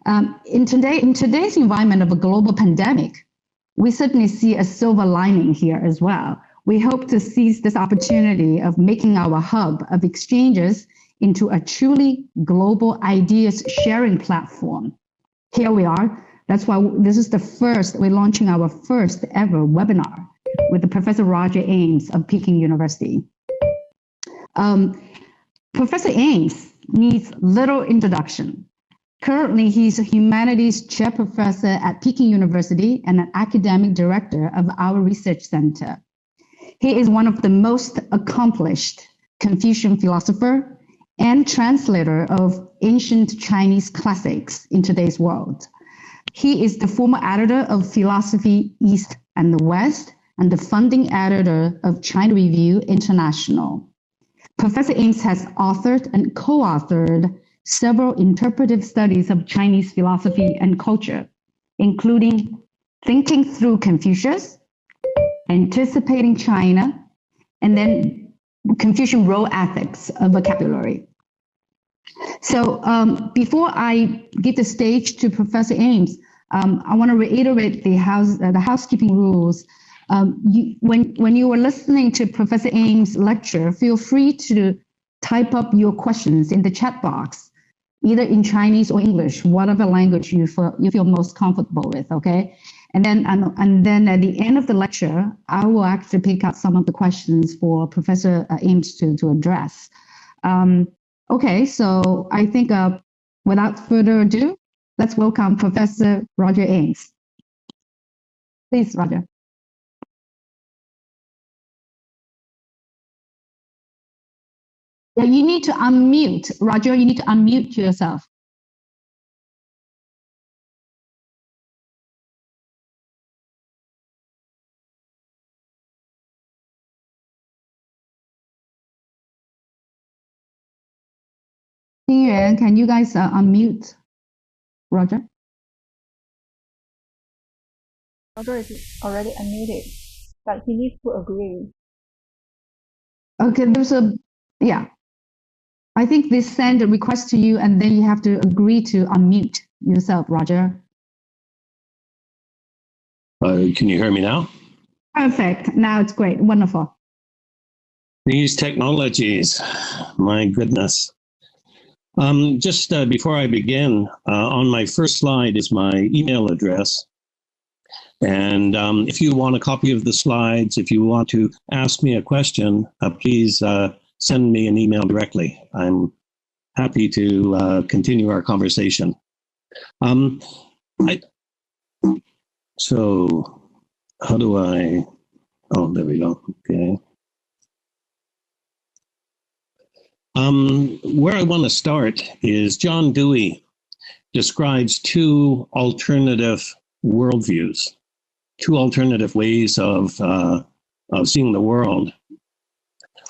In today's environment of a global pandemic, we certainly see a silver lining here as well. We hope to seize this opportunity of making our hub of exchanges into a truly global ideas sharing platform. Here we are. That's why we're launching our first ever webinar with Professor Roger Ames of Peking University. Professor Ames needs little introduction. Currently, he's a humanities chair professor at Peking University and an academic director of our research center. He is one of the most accomplished Confucian philosopher and translator of ancient Chinese classics in today's world. He is the former editor of Philosophy East and the West and the founding editor of China Review International. Professor Ames has authored and co-authored several interpretive studies of Chinese philosophy and culture, including Thinking Through Confucius, Anticipating China, and then Confucian Role Ethics, a vocabulary. So before I give the stage to Professor Ames, I want to reiterate the housekeeping rules. When you were listening to Professor Ames' lecture, feel free to type up your questions in the chat box, either in Chinese or English, whatever language you feel most comfortable with, okay? And then at the end of the lecture, I will actually pick out some of the questions for Professor Ames to address. Okay, so I think without further ado, let's welcome Professor Roger Ames. Please, Roger. Yeah, you need to unmute. Roger, you need to unmute yourself. Yuan, can you guys unmute Roger? Roger is already unmuted, but he needs to agree. Okay, yeah. I think they send a request to you and then you have to agree to unmute yourself, Roger. Can you hear me now? Perfect. Now it's great. Wonderful. These technologies, my goodness. Just before I begin, on my first slide is my email address. And if you want a copy of the slides, if you want to ask me a question, please send me an email directly. I'm happy to continue our conversation. So how do I, oh, there we go, okay. Where I want to start is John Dewey describes two alternative worldviews, two alternative ways of seeing the world.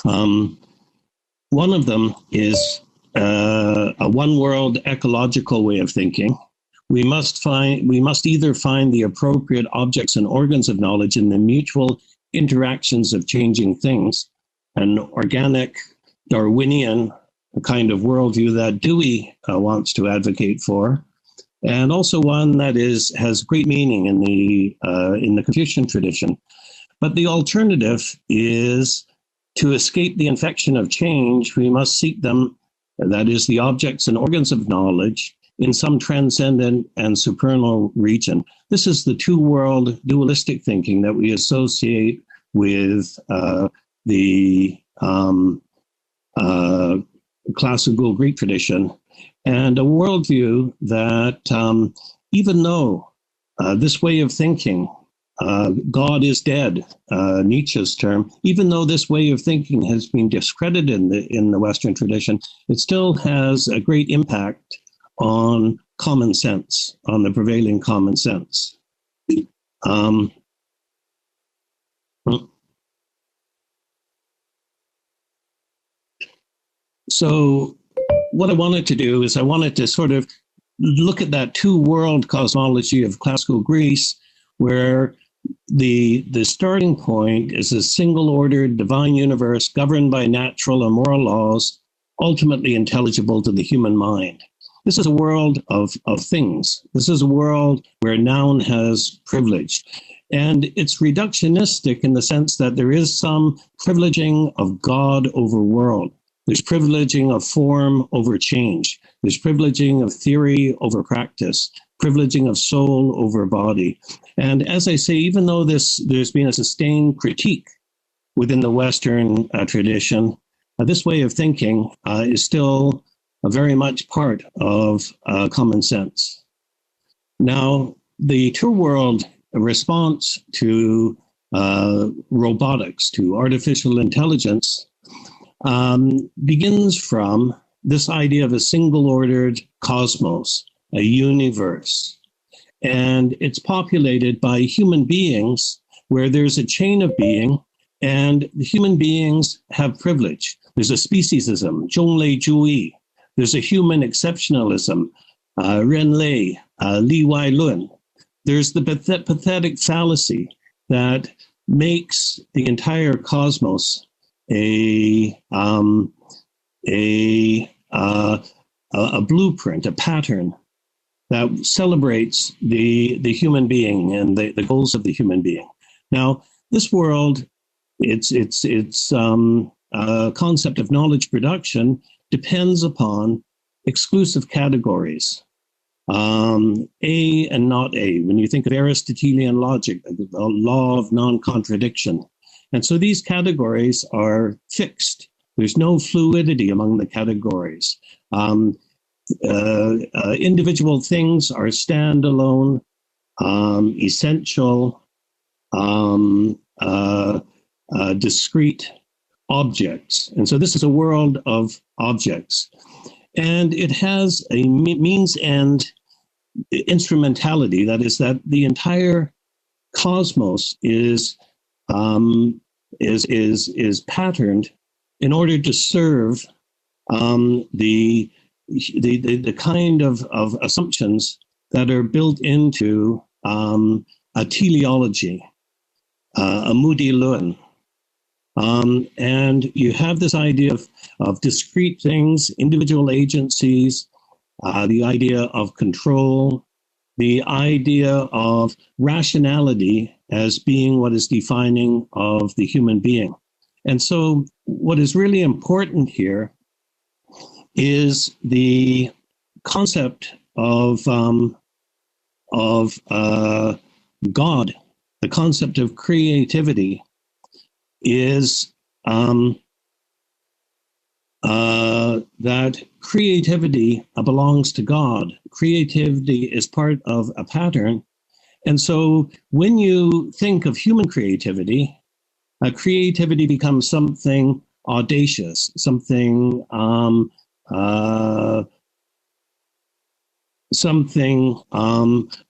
One of them is a one-world ecological way of thinking. We must either find the appropriate objects and organs of knowledge in the mutual interactions of changing things, an organic Darwinian kind of worldview that Dewey wants to advocate for, and also one that has great meaning in the Confucian tradition. But the alternative is to escape the infection of change, we must seek them, that is, the objects and organs of knowledge, in some transcendent and supernal region. This is the two-world dualistic thinking that we associate with the classical Greek tradition, and a worldview that even though this way of thinking, God is dead, Nietzsche's term, even though this way of thinking has been discredited in the Western tradition, it still has a great impact on common sense, on the prevailing common sense. So what I wanted to do is I wanted to sort of look at that two-world cosmology of classical Greece, where the starting point is a single-ordered divine universe governed by natural and moral laws, ultimately intelligible to the human mind. this is a world of things. This is a world where noun has privilege. And it's reductionistic in the sense that there is some privileging of God over world. There's privileging of form over change. There's privileging of theory over practice, privileging of soul over body. And as I say, even though there's been a sustained critique within the Western tradition, this way of thinking is still very much part of common sense. Now, the true world response to robotics, to artificial intelligence, begins from this idea of a single-ordered cosmos, a universe. And it's populated by human beings where there's a chain of being, and the human beings have privilege. There's a speciesism, 中类主义. There's a human exceptionalism, 人类, 例外论. There's the pathetic fallacy that makes the entire cosmos a blueprint, a pattern that celebrates the human being and the goals of the human being. Now, this world, its concept of knowledge production depends upon exclusive categories. A and not A. When you think of Aristotelian logic, the law of non-contradiction. And so these categories are fixed. There's no fluidity among the categories. Individual things are standalone, essential, discrete objects. And so this is a world of objects. And it has a means-end instrumentality. That is, that the entire cosmos is patterned in order to serve the kind of assumptions that are built into a teleology, a Moody-Lewin. And you have this idea of discrete things, individual agencies, the idea of control, the idea of rationality as being what is defining of the human being. And so what is really important here is the concept of God, the concept of creativity is that creativity belongs to God. Creativity is part of a pattern. And so when you think of human creativity, creativity becomes something audacious, something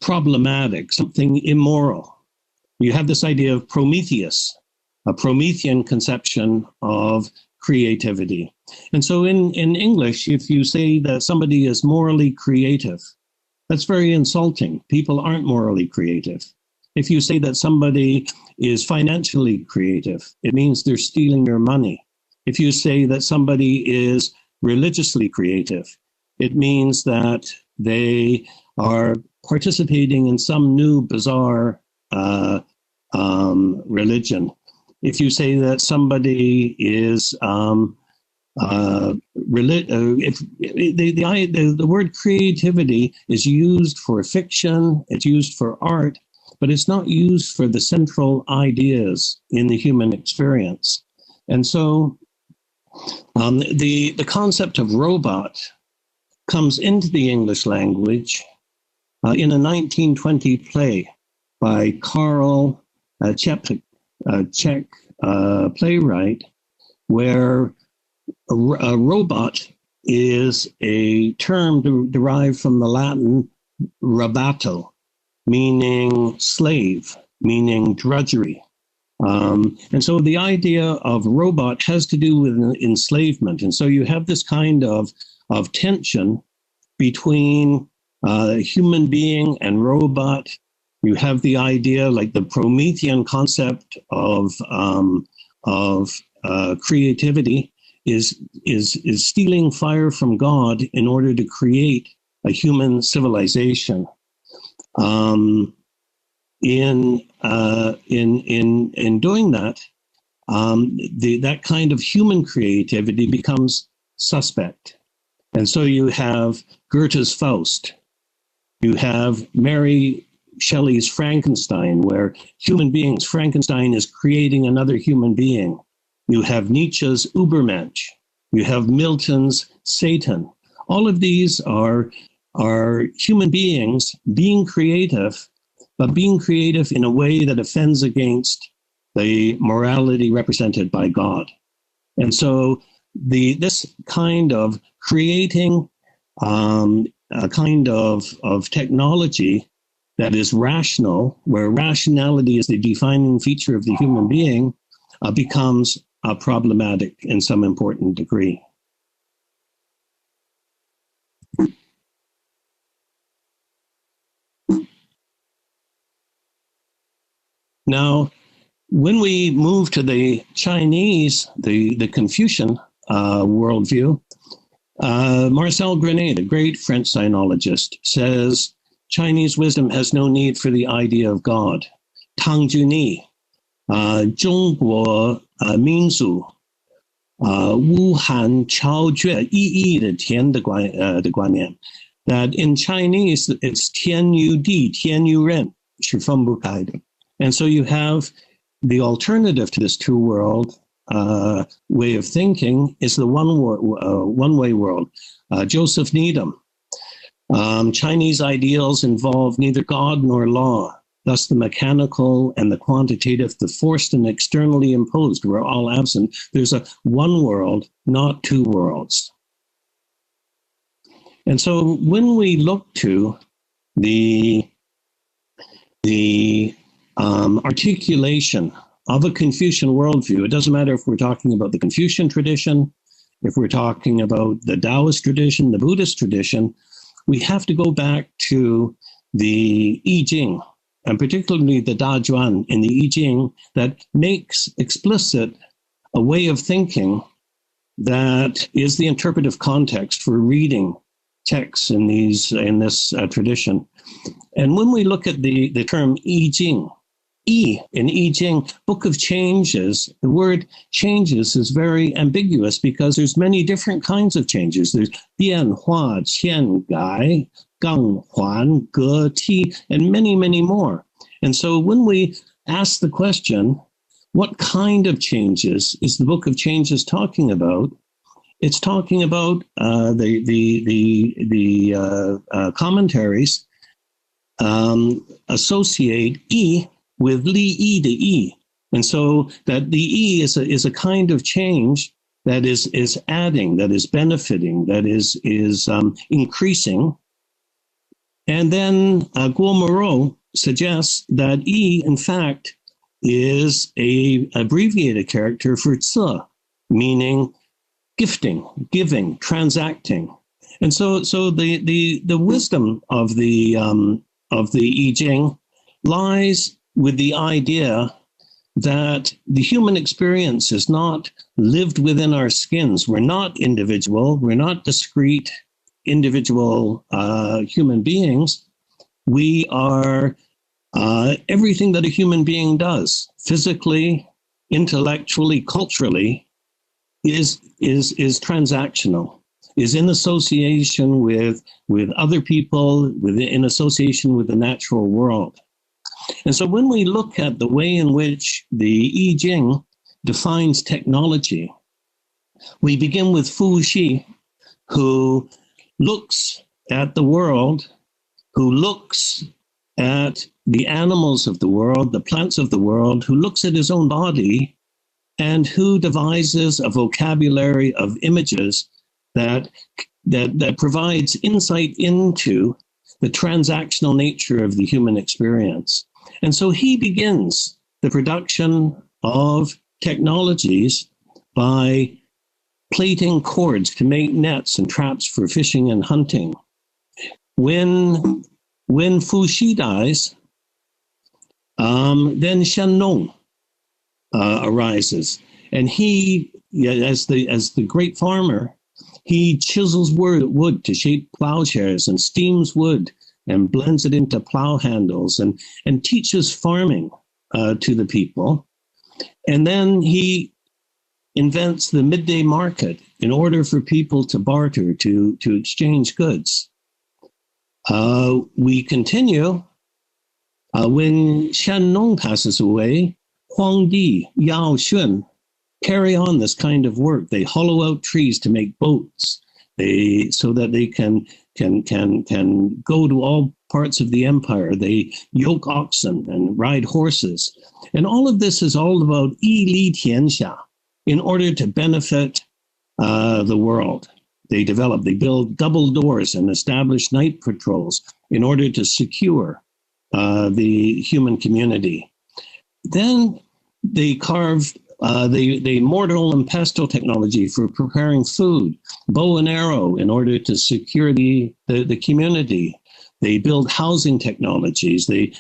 problematic, something immoral. You have this idea of Prometheus, a Promethean conception of creativity. And so in English, if you say that somebody is morally creative, that's very insulting. People aren't morally creative. If you say that somebody is financially creative, it means they're stealing your money. If you say that somebody is religiously creative, it means that they are participating in some new bizarre religion. If you say that somebody is the word creativity is used for fiction, it's used for art, but it's not used for the central ideas in the human experience. And so the concept of robot comes into the English language in a 1920 play by Karl Čapek, Czech playwright, where a robot is a term derived from the Latin robato, meaning slave, meaning drudgery. And so the idea of robot has to do with enslavement. And so you have this kind of tension between human being and robot. You have the idea, like the Promethean concept of creativity is stealing fire from God in order to create a human civilization. In doing that, that kind of human creativity becomes suspect. And so you have Goethe's Faust. You have Mary Shelley's Frankenstein, where human beings, Frankenstein is creating another human being. You have Nietzsche's Übermensch. You have Milton's Satan. All of these are human beings being creative, but being creative in a way that offends against the morality represented by God. And so this kind of creating a kind of technology that is rational, where rationality is the defining feature of the human being, becomes problematic in some important degree. Now, when we move to the Chinese, the Confucian worldview, Marcel Grenet, the great French sinologist, says Chinese wisdom has no need for the idea of God. Tang Juni, 中国民族无含超越意义的天的观念 that in Chinese it's 天与地天与人是分不开的. And so you have the alternative to this two world way of thinking is the one way world. Joseph Needham, Chinese ideals involve neither God nor law. Thus, the mechanical and the quantitative, the forced and externally imposed, were all absent. There's a one world, not two worlds. And so when we look to the articulation of a Confucian worldview, it doesn't matter if we're talking about the Confucian tradition, if we're talking about the Taoist tradition, the Buddhist tradition, we have to go back to the I Ching, and particularly the Dazhuan in the I Ching, that makes explicit a way of thinking that is the interpretive context for reading texts in this tradition. And when we look at the term I Ching, I in I Ching, Book of Changes, the word changes is very ambiguous because there's many different kinds of changes. There's 变化, 迁改, 更换, 革替, and many, many more. And so when we ask the question, what kind of changes is the Book of Changes talking about? It's talking about the commentaries associate I with li I de I. And so that the I is a kind of change that is adding, that is benefiting, that is increasing. And then Guo Moreau suggests that I, in fact, is a abbreviated character for zi, meaning gifting, giving, transacting. And so the wisdom of the I Ching lies with the idea that the human experience is not lived within our skins. We're not individual. We're not discrete individual human beings. We are everything that a human being does, physically, intellectually, culturally, is transactional, is in association with other people, in association with the natural world. And so when we look at the way in which the I Ching defines technology, we begin with Fu Xi, who looks at the world, who looks at the animals of the world, the plants of the world, who looks at his own body, and who devises a vocabulary of images that provides insight into the transactional nature of the human experience. And so he begins the production of technologies by plaiting cords to make nets and traps for fishing and hunting. When Fu Xi dies, then Shen Nong arises, and he, as the great farmer, He chisels wood to shape plowshares and steams wood and blends it into plow handles and teaches farming to the people. And then he invents the midday market in order for people to barter, to exchange goods. We continue. When Shan Nong passes away, Huang Di, Yao Xun carry on this kind of work. They hollow out trees to make boats, so that they can go to all parts of the empire. They yoke oxen and ride horses. And all of this is all about yi li tianxia, in order to benefit the world. They build double doors and establish night patrols in order to secure the human community. Then they carved the mortar and pestle technology for preparing food, bow and arrow in order to secure the community. They build housing technologies. They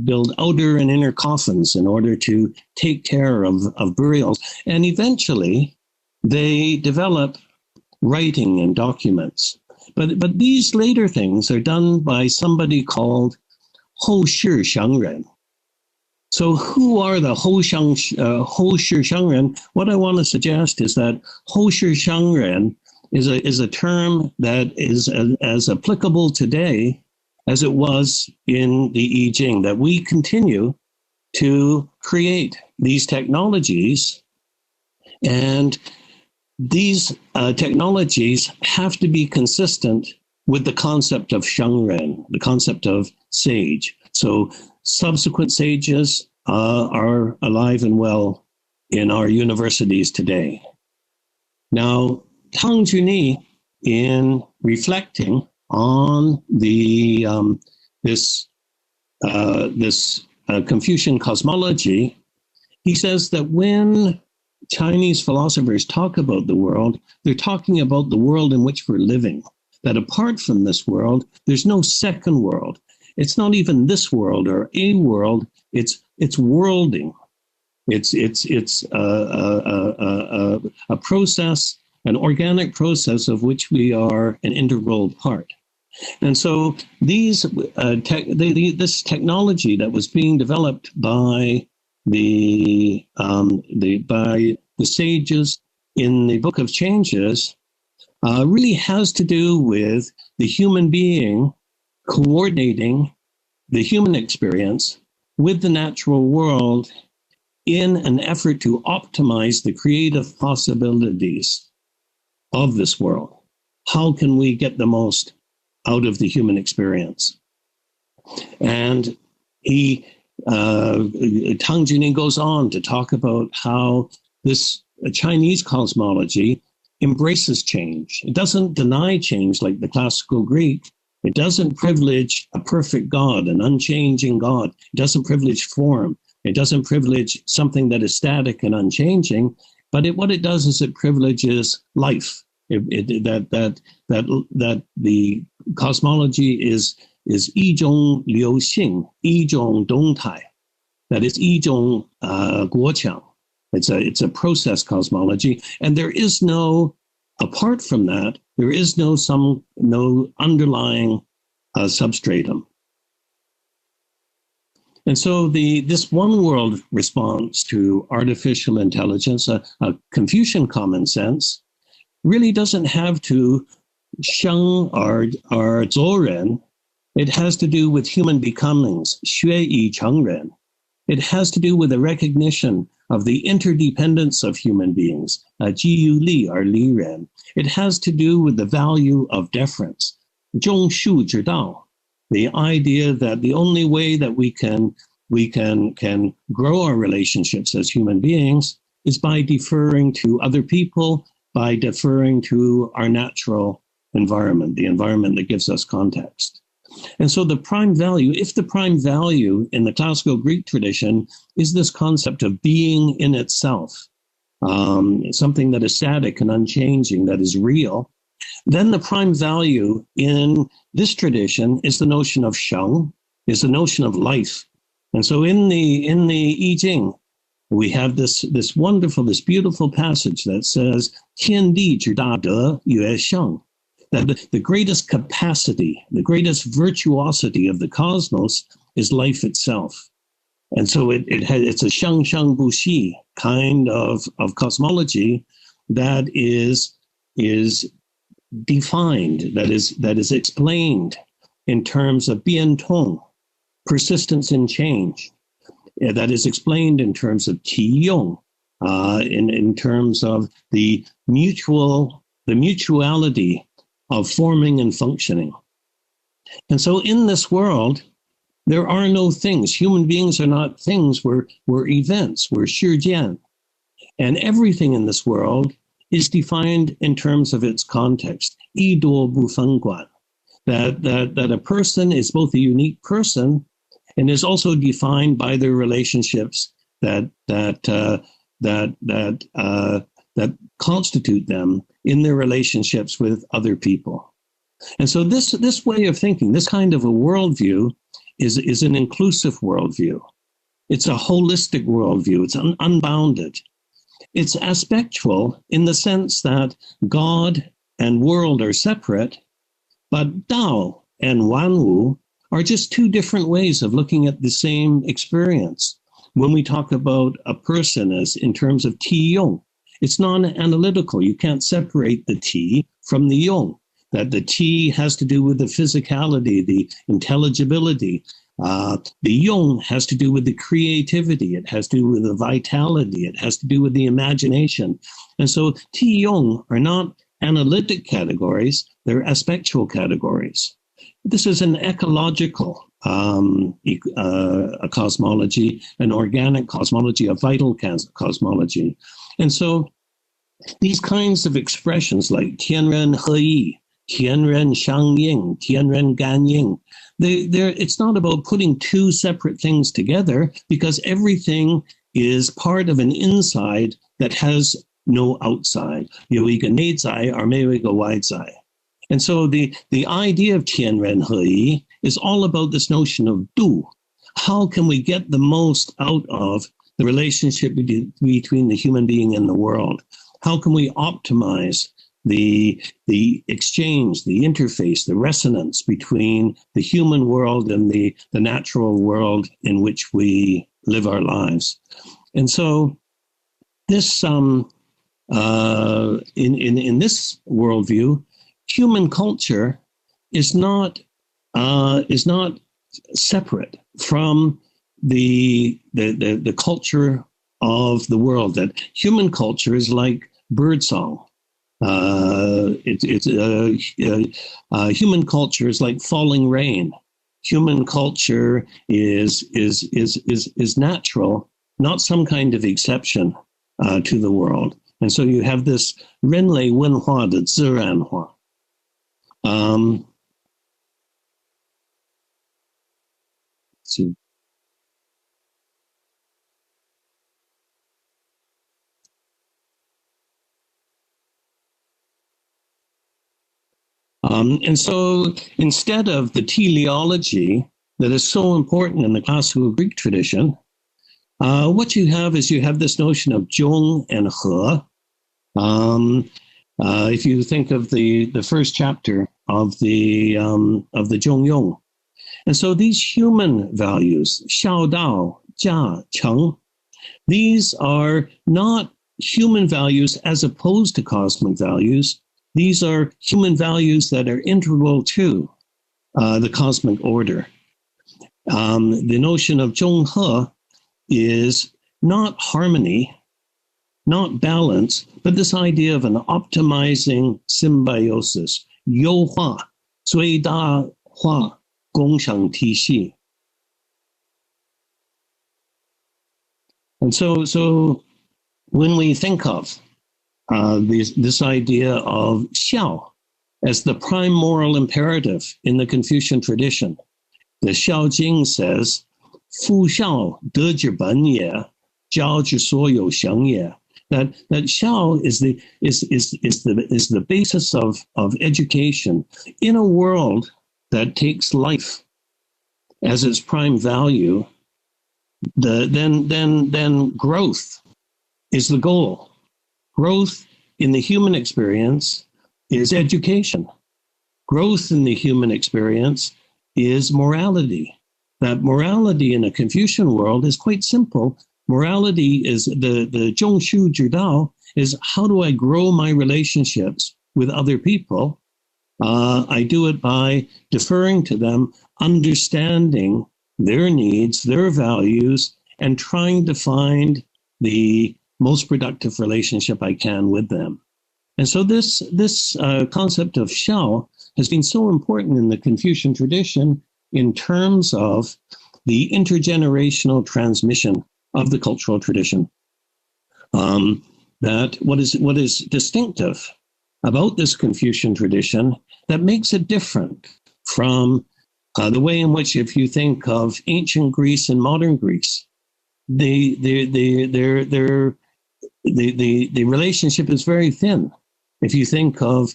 build outer and inner coffins in order to take care of burials. And eventually, they develop writing and documents. But these later things are done by somebody called Hou Shi Xiangren. So who are the Hou Shi Xiangren? What I want to suggest is that Hou Shi Xiangren is a term that is as applicable today as it was in the I Ching, that we continue to create these technologies, and these technologies have to be consistent with the concept of Shangren, the concept of sage. So subsequent sages are alive and well in our universities today. Now, Tang Juni, in reflecting on the this Confucian cosmology, he says that when Chinese philosophers talk about the world, they're talking about the world in which we're living. That apart from this world, there's no second world. It's not even this world or a world. It's worlding. It's a process, an organic process of which we are an integral part. And so this technology that was being developed by the sages in the Book of Changes really has to do with the human being coordinating the human experience with the natural world in an effort to optimize the creative possibilities of this world. How can we get the most out of the human experience? And Tang Juni goes on to talk about how this Chinese cosmology embraces change. It doesn't deny change like the classical Greek. It doesn't privilege a perfect God, an unchanging God. It doesn't privilege form. It doesn't privilege something that is static and unchanging. But what it does is it privileges life. That the cosmology is 一种流行, 一种动态. That is 一种国强. It's a process cosmology, and there is no, apart from that, there is no underlying substratum. And so this one world response to artificial intelligence, a Confucian common sense, really doesn't have to sheng or zoren. It has to do with human becomings, 学以成人. It has to do with the recognition of the interdependence of human beings, 基于理 or 理人. It has to do with the value of deference, 中恕之道, the idea that the only way that we can grow our relationships as human beings is by deferring to other people, by deferring to our natural environment, the environment that gives us context. And so the prime value, if the prime value in the classical Greek tradition is this concept of being in itself, something that is static and unchanging, that is real, then the prime value in this tradition is the notion of sheng, is the notion of life. And so in the I Ching, we have this wonderful, this beautiful passage that says, 天地之大德曰圣, that the greatest capacity, the greatest virtuosity of the cosmos is life itself. And so it's a shang shang bu xi kind of cosmology that is defined, that is explained in terms of bian tong, persistence in change, that is explained in terms of qi yong, in terms of the mutuality of forming and functioning. And so in this world, there are no things. Human beings are not things. We're events. We're 事件. And everything in this world is defined in terms of its context. 一多不分管. That a person is both a unique person and is also defined by their relationships that constitute them in their relationships with other people. And so this way of thinking, this kind of a worldview, is an inclusive worldview. It's a holistic worldview. It's unbounded. It's aspectual in the sense that God and world are separate, but Dao and Wanwu are just two different ways of looking at the same experience. When we talk about a person as in terms of Ti Yong, it's non-analytical. You can't separate the Ti from the Yong. That the Ti has to do with the physicality, the intelligibility. The Yong has to do with the creativity. It has to do with the vitality. It has to do with the imagination. And so Ti Yong are not analytic categories. They're aspectual categories. This is an ecological a cosmology, an organic cosmology, a vital cosmology. And so these kinds of expressions like 天人合一, 天人相应, 天人感应, it's not about putting two separate things together, because everything is part of an inside that has no outside. 有一个内在而没有一个外在. And so the idea of 天人合一 is all about this notion of du. How can we get the most out of the relationship between the human being and the world? How can we optimize the exchange, the interface, the resonance between the human world and the natural world in which we live our lives? And so this in this worldview, human culture is not separate from the culture of the world. That human culture is like birdsong. Human culture is like falling rain. Human culture is natural, not some kind of exception to the world. And so you have this 人类文化的自然化. Let's see. And so instead of the teleology that is so important in the classical Greek tradition, what you have is you have this notion of Zhong and He. If you think of the first chapter of the Zhongyong, and so these human values, Xiao Dao, Jia, Cheng, these are not human values as opposed to cosmic values. These are human values that are integral to the cosmic order. The notion of Zhonghe is not harmony, not balance, but this idea of an optimizing symbiosis. 优化最大化工商体系. And so when we think of this idea of xiao as the prime moral imperative in the Confucian tradition, the Xiao Jing says, 夫xiao de之本也, 教之所有想也. That xiao is the basis of education in a world that takes life as its prime value. then growth is the goal. Growth in the human experience is education. Growth in the human experience is morality. That morality in a Confucian world is quite simple. Morality is the 中恕之道 is how do I grow my relationships with other people? I do it by deferring to them, understanding their needs, their values, and trying to find the most productive relationship I can with them. And so this concept of xiao has been so important in the Confucian tradition in terms of the intergenerational transmission of the cultural tradition. That what is distinctive about this Confucian tradition that makes it different from the way in which, if you think of ancient Greece and modern Greece, the relationship is very thin. If you think of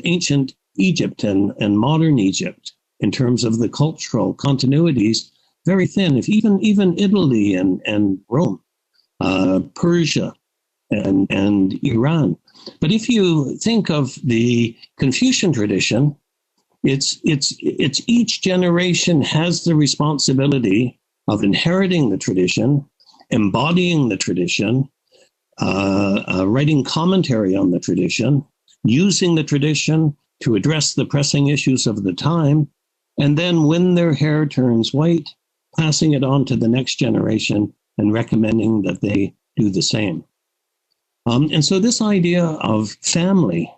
ancient Egypt and modern Egypt in terms of the cultural continuities, very thin. If even Italy and Rome, Persia and Iran. But if you think of the Confucian tradition, it's each generation has the responsibility of inheriting the tradition, embodying the tradition, writing commentary on the tradition, using the tradition to address the pressing issues of the time, and then when their hair turns white, passing it on to the next generation and recommending that they do the same. And so this idea of family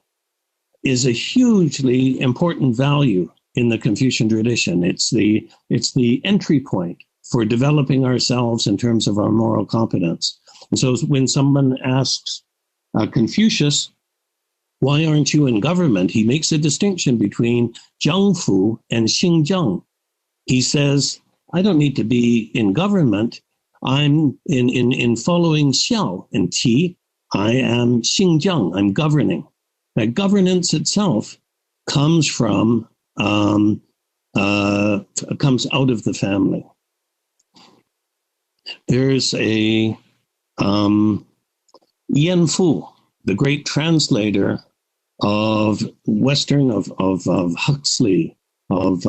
is a hugely important value in the Confucian tradition. It's the entry point for developing ourselves in terms of our moral competence. And so when someone asks Confucius, why aren't you in government? He makes a distinction between Jiangfu and Xingjiang. He says, I don't need to be in government. I'm in following Xiao and Qi. I am Xingjiang. I'm governing. That governance itself comes from comes out of the family. There's a Yan Fu, the great translator of Western, of Huxley, of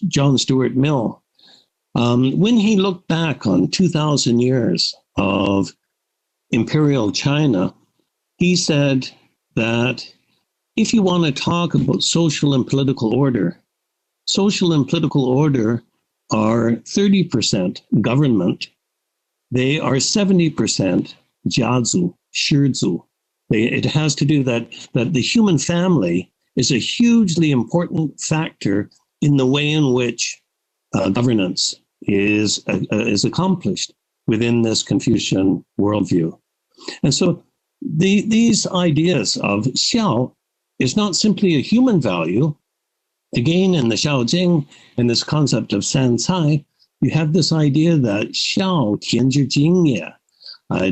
John Stuart Mill. When he looked back on 2,000 years of imperial China, he said that if you want to talk about social and political order are 30% government. They are 70% jiazu, shizu. It has to do that the human family is a hugely important factor in the way in which governance is accomplished within this Confucian worldview. And so these ideas of xiao is not simply a human value. Again, in the Xiao Jing, in this concept of san cai, you have this idea that xiao tian zhi jing ye,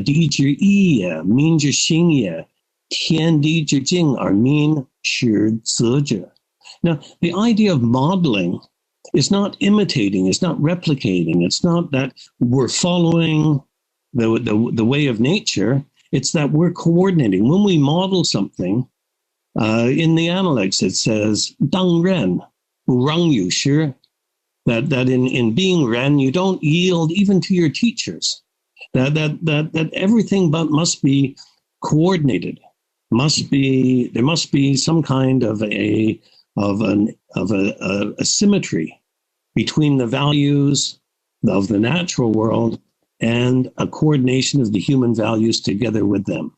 di zhi yi ye, min zhi xing ye, tian di zhi jing are min shi zi zhi. Now, the idea of modeling is not imitating, it's not replicating, it's not that we're following the way of nature, it's that we're coordinating. When we model something, in the Analects it says, dang ren, rang yu shi, that in being ren, you don't yield even to your teachers. That everything must be coordinated. There must be some kind of a symmetry between the values of the natural world and a coordination of the human values together with them.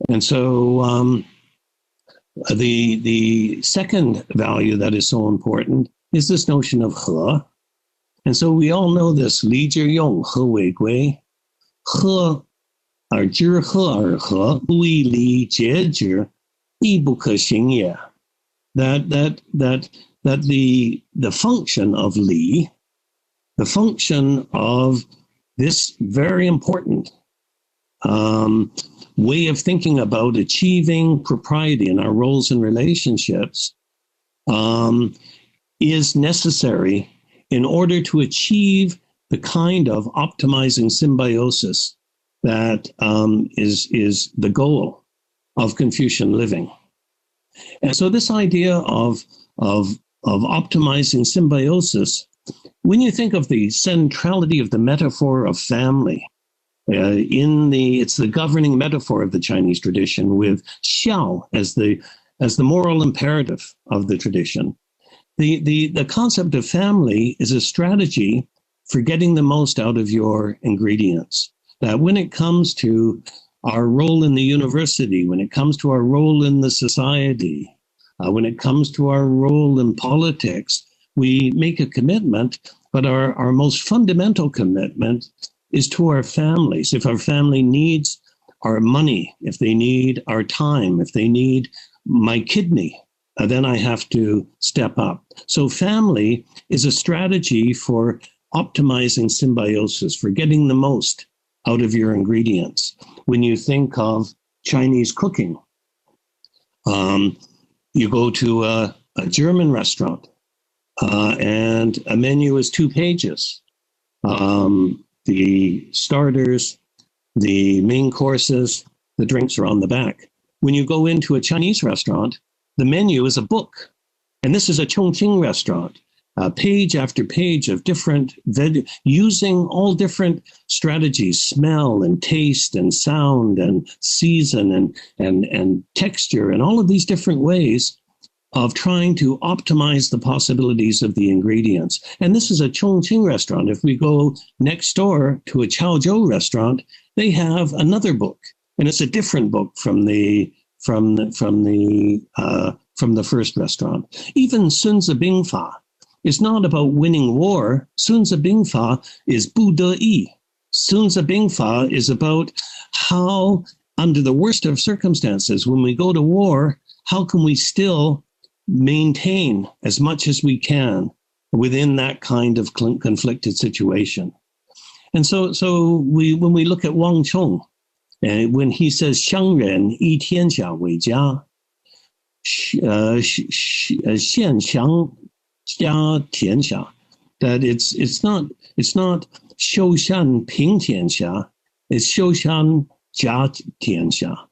And so the second value that is so important is this notion of he. And so we all know this, li zhi yong, he wei gui, he er zhi he er he, bui li jie zhi, yi bu ke xing ye. That the function of li, the function of this very important way of thinking about achieving propriety in our roles and relationships is necessary in order to achieve the kind of optimizing symbiosis that is the goal of Confucian living. And so this idea of optimizing symbiosis, when you think of the centrality of the metaphor of family, it's the governing metaphor of the Chinese tradition, with xiao as the moral imperative of the tradition. The concept of family is a strategy for getting the most out of your ingredients. That when it comes to our role in the university, when it comes to our role in the society, when it comes to our role in politics, we make a commitment, but our most fundamental commitment is to our families. If our family needs our money, if they need our time, if they need my kidney, then I have to step up. So family is a strategy for optimizing symbiosis, for getting the most out of your ingredients. When you think of Chinese cooking, you go to a German restaurant, and a menu is 2 pages. The starters, the main courses, the drinks are on the back. When you go into a Chinese restaurant, the menu is a book. And this is a Chongqing restaurant, page after page of different, using all different strategies, smell and taste and sound and season and texture and all of these different ways of trying to optimize the possibilities of the ingredients. And this is a Chongqing restaurant. If we go next door to a Chaozhou restaurant, they have another book, and it's a different book from the first restaurant. Even Sun Tzu Bing Fa is not about winning war. Sun Tzu Bing Fa is Bu De Yi. Sun Tzu Bing Fa is about how, under the worst of circumstances, when we go to war, how can we still maintain as much as we can within that kind of conflicted situation. And so when we look at Wang Chong, when he says 乡人以天下为家, 县乡家天下, that it's not 修山平天下, it's 修山家天下.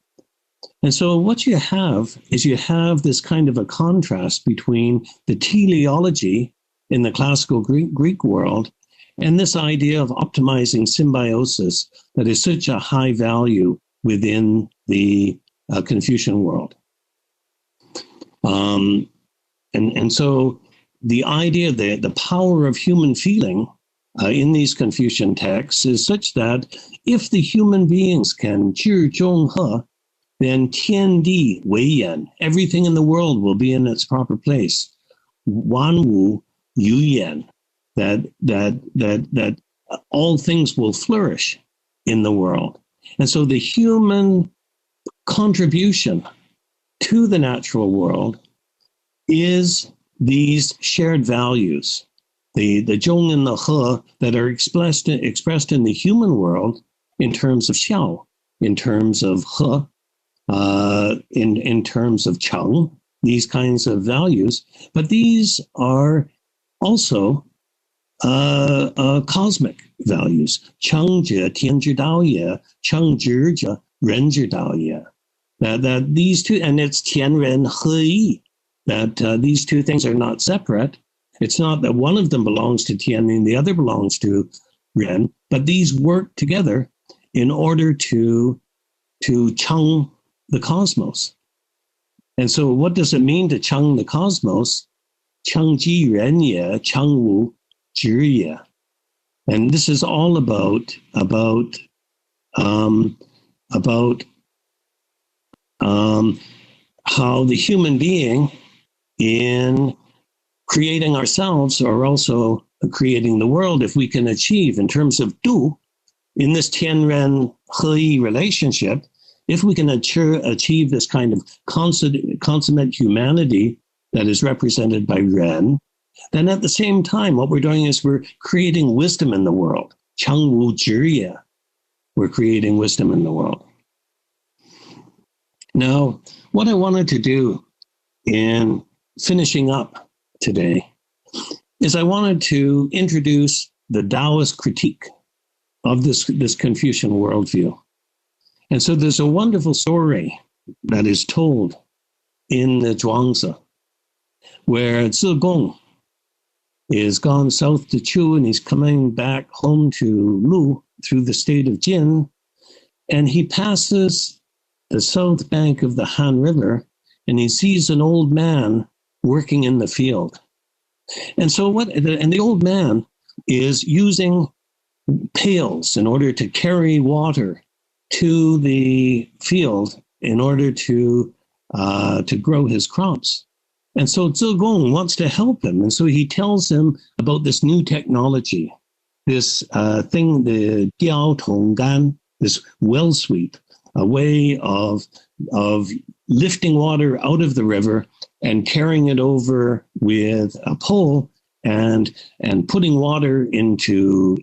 And so what you have is this kind of a contrast between the teleology in the classical Greek world and this idea of optimizing symbiosis that is such a high value within the Confucian world. And so the idea that the power of human feeling in these Confucian texts is such that if the human beings can 智中和, then 天地为眼, everything in the world will be in its proper place. 万物有眼, that all things will flourish in the world. And so the human contribution to the natural world is these shared values, the zhong and the he that are expressed in the human world in terms of xiao, in terms of he, in terms of cheng, these kinds of values, but these are also cosmic values. Cheng zhe tian zhi dao ye, cheng zhi zhe ren zhi dao ye. That these two, and it's tian ren he yi, that these two things are not separate. It's not that one of them belongs to tian and the other belongs to ren, but these work together in order to cheng the cosmos. And so what does it mean to cheng the cosmos? Cheng ji ren ye, cheng wu zhi ye. And this is all about how the human being, in creating ourselves or also creating the world, if we can achieve in terms of du, in this Tianren He relationship, if we can achieve this kind of consummate humanity that is represented by Ren, then at the same time, what we're doing is we're creating wisdom in the world. Chang Wu Zhi. We're creating wisdom in the world. Now, what I wanted to do in finishing up today is I wanted to introduce the Taoist critique of this Confucian worldview. And so there's a wonderful story that is told in the Zhuangzi, where Zigong is gone south to Chu and he's coming back home to Lu through the state of Jin, and he passes the south bank of the Han River and he sees an old man working in the field. And so the old man is using pails in order to carry water to the field in order to grow his crops. And so Zigong wants to help him. And so he tells him about this new technology, this thing, the Diao Tong Gan, this well sweep, a way of lifting water out of the river and carrying it over with a pole and putting water into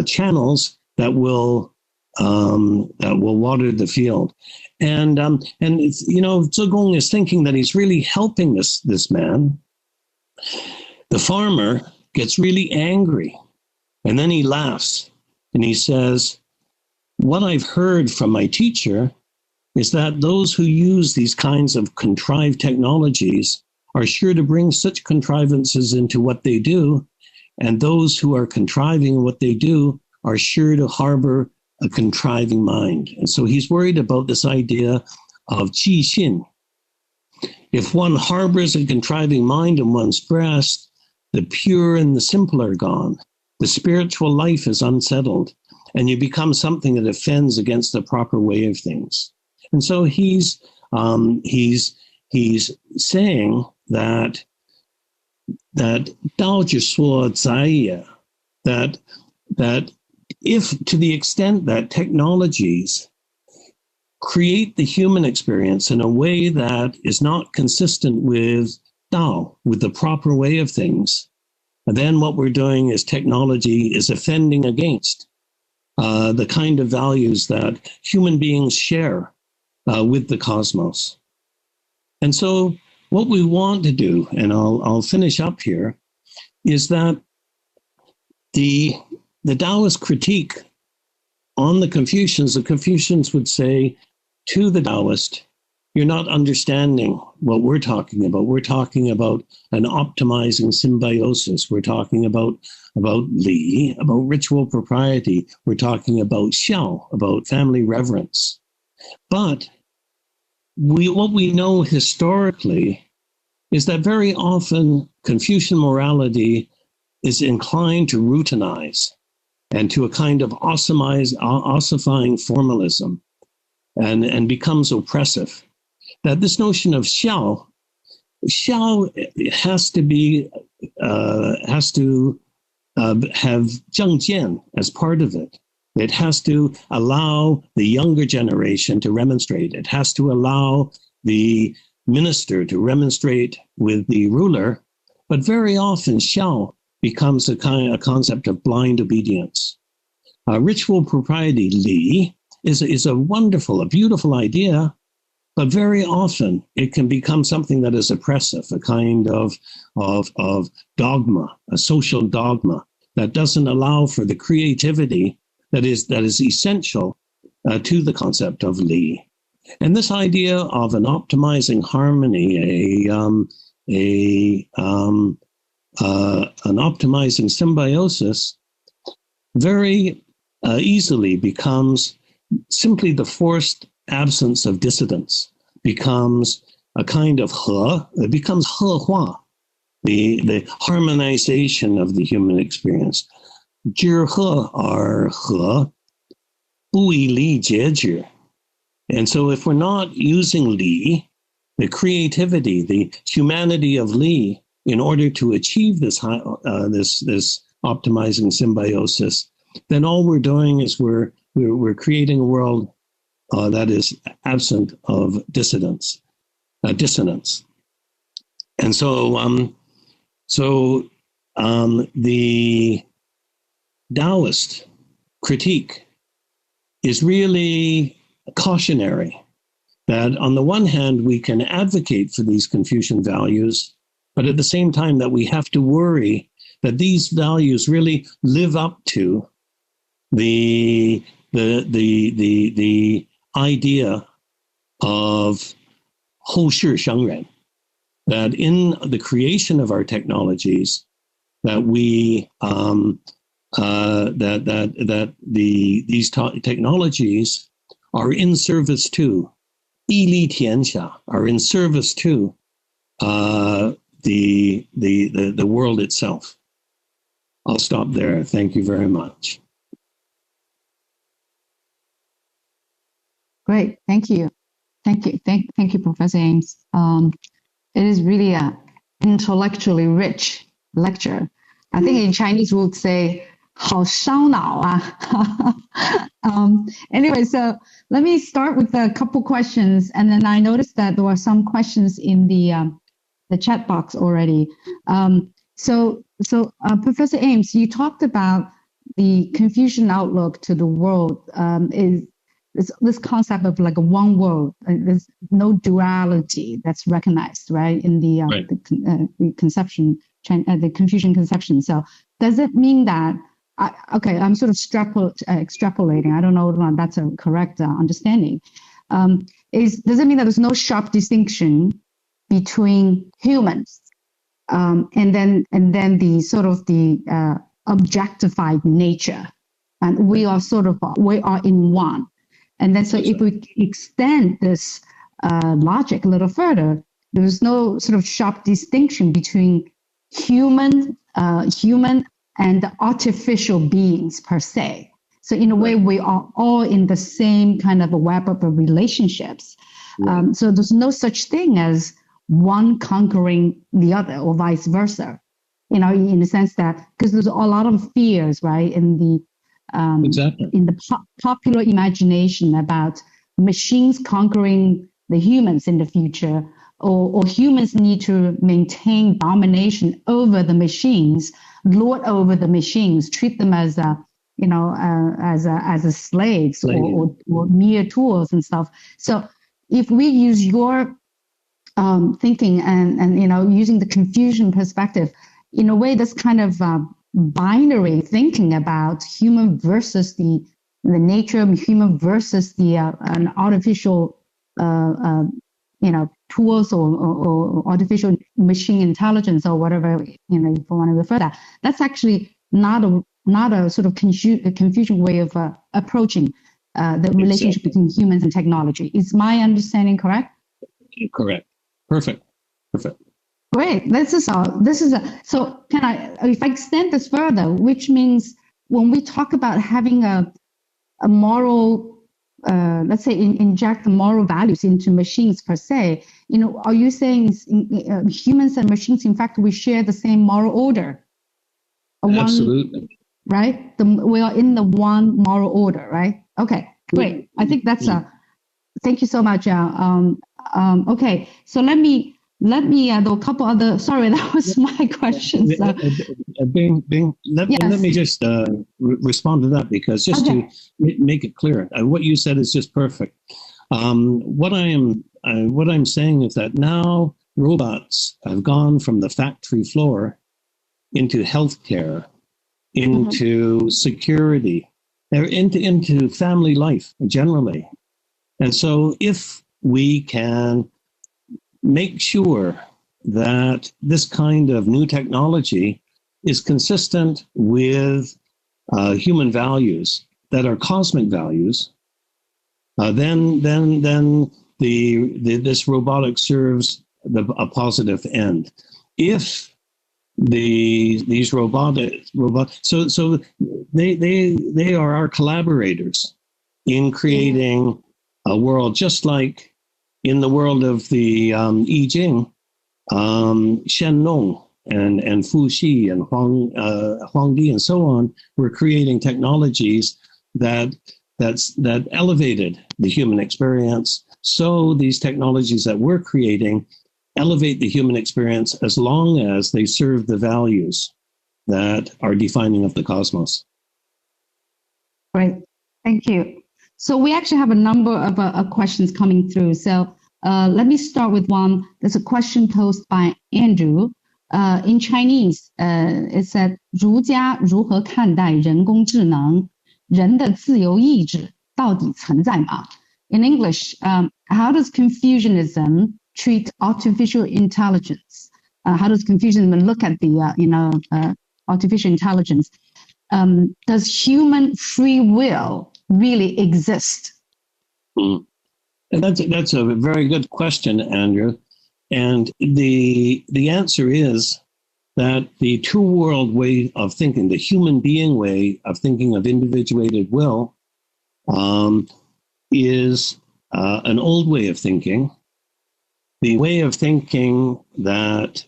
channels that will water the field. And it's, Zigong is thinking that he's really helping this man. The farmer gets really angry, and then he laughs and he says, "What I've heard from my teacher is that those who use these kinds of contrived technologies are sure to bring such contrivances into what they do, and those who are contriving what they do are sure to harbor a contriving mind." And so he's worried about this idea of qi xin. If one harbors a contriving mind in one's breast, the pure and the simple are gone. The spiritual life is unsettled, and you become something that offends against the proper way of things. And so he's saying that Dao Zhi Suo Zai Ye, that if to the extent that technologies create the human experience in a way that is not consistent with Dao, with the proper way of things, then what we're doing is technology is offending against the kind of values that human beings share with the cosmos. And so what we want to do, and I'll finish up here, is that the Taoist critique on the Confucians would say to the Taoist, you're not understanding what we're talking about. We're talking about an optimizing symbiosis. We're talking about li, about ritual propriety. We're talking about xiao, about family reverence. But what we know historically is that very often Confucian morality is inclined to routinize and to a kind of ossifying formalism and becomes oppressive. That this notion of xiao has to have zhengjian as part of it. It has to allow the younger generation to remonstrate. It has to allow the minister to remonstrate with the ruler. But very often, xiao becomes a concept of blind obedience. Ritual propriety, li, is a wonderful, a beautiful idea, but very often it can become something that is oppressive, a kind of dogma, a social dogma that doesn't allow for the creativity that is essential to the concept of li. And this idea of an optimizing harmony, an optimizing symbiosis, very easily becomes simply the forced absence of dissidence, becomes a kind of it becomes he hua, the harmonization of the human experience. 知和而和，不以理解之. And so if we're not using li, the creativity, the humanity of li, in order to achieve this optimizing symbiosis, then all we're doing is we're creating a world that is absent of dissonance. And so the Taoist critique is really cautionary that on the one hand, we can advocate for these Confucian values, but at the same time that we have to worry that these values really live up to the idea of 后世生人, that in the creation of our technologies, that we these technologies are in service to 义利天下, are in service to the world itself. I'll stop there. Thank you very much. Great, thank you, thank you, Professor Ames. It is really an intellectually rich lecture. I think in Chinese we would say 好烧脑啊. Anyway, so let me start with a couple questions, and then I noticed that there were some questions in the chat box already. So Professor Ames, you talked about the Confucian outlook to the world is this concept of like a one world. There's no duality that's recognized, right, in the conception, the Confucian conception. So does it mean that? I'm sort of extrapolating. I don't know if that's a correct understanding. Does it mean that there's no sharp distinction between humans and then the sort of the objectified nature, and we are in one? And then so if we extend this logic a little further, there's no sort of sharp distinction between human and the artificial beings per se. So in a way, we are all in the same kind of a web of relationships. So there's no such thing as one conquering the other or vice versa. You know, in the sense that, because there's a lot of fears, right, in the in the popular imagination about machines conquering the humans in the future, or humans need to maintain domination over the machines, lord over the machines, treat them as as slaves or mere tools and stuff. So if we use your thinking and using the Confucian perspective, in a way, that's kind of binary thinking about human versus the nature of human versus the an artificial tools or artificial machine intelligence or whatever if you want to refer to that. That's actually not a sort of Confucian way of approaching the relationship between humans and technology. Is my understanding correct? Correct. Perfect. Great. So can I, if I extend this further, which means when we talk about having a moral, let's say inject the moral values into machines per se, are you saying humans and machines, in fact, we share the same moral order? Absolutely. Right? We are in the one moral order, right? Okay, great. I think that's thank you so much. Okay, so let me a couple other. Sorry, that was my question. So. Bing, let me just respond to that, because just to make it clear, what you said is just perfect. What I'm saying is that now robots have gone from the factory floor into healthcare, into security, into family life generally. And so if we can make sure that this kind of new technology is consistent with human values that are cosmic values, then this robotic serves a positive end. If these robots, so they are our collaborators in creating a world, just like in the world of the I Ching, Shen Nong and Fu Xi and Huang Di and so on, were creating technologies that elevated the human experience. So these technologies that we're creating elevate the human experience as long as they serve the values that are defining of the cosmos. Great, thank you. So we actually have a number of questions coming through. So let me start with one. There's a question posed by Andrew. In Chinese, it said 儒家如何看待人工智能？人的自由意志到底存在吗？ In English, how does Confucianism treat artificial intelligence? How does Confucianism look at the artificial intelligence? Does human free will really exist? That's a very good question, Andrew. And the answer is that the two-world way of thinking, the human being way of thinking of individuated will, is an old way of thinking. The way of thinking that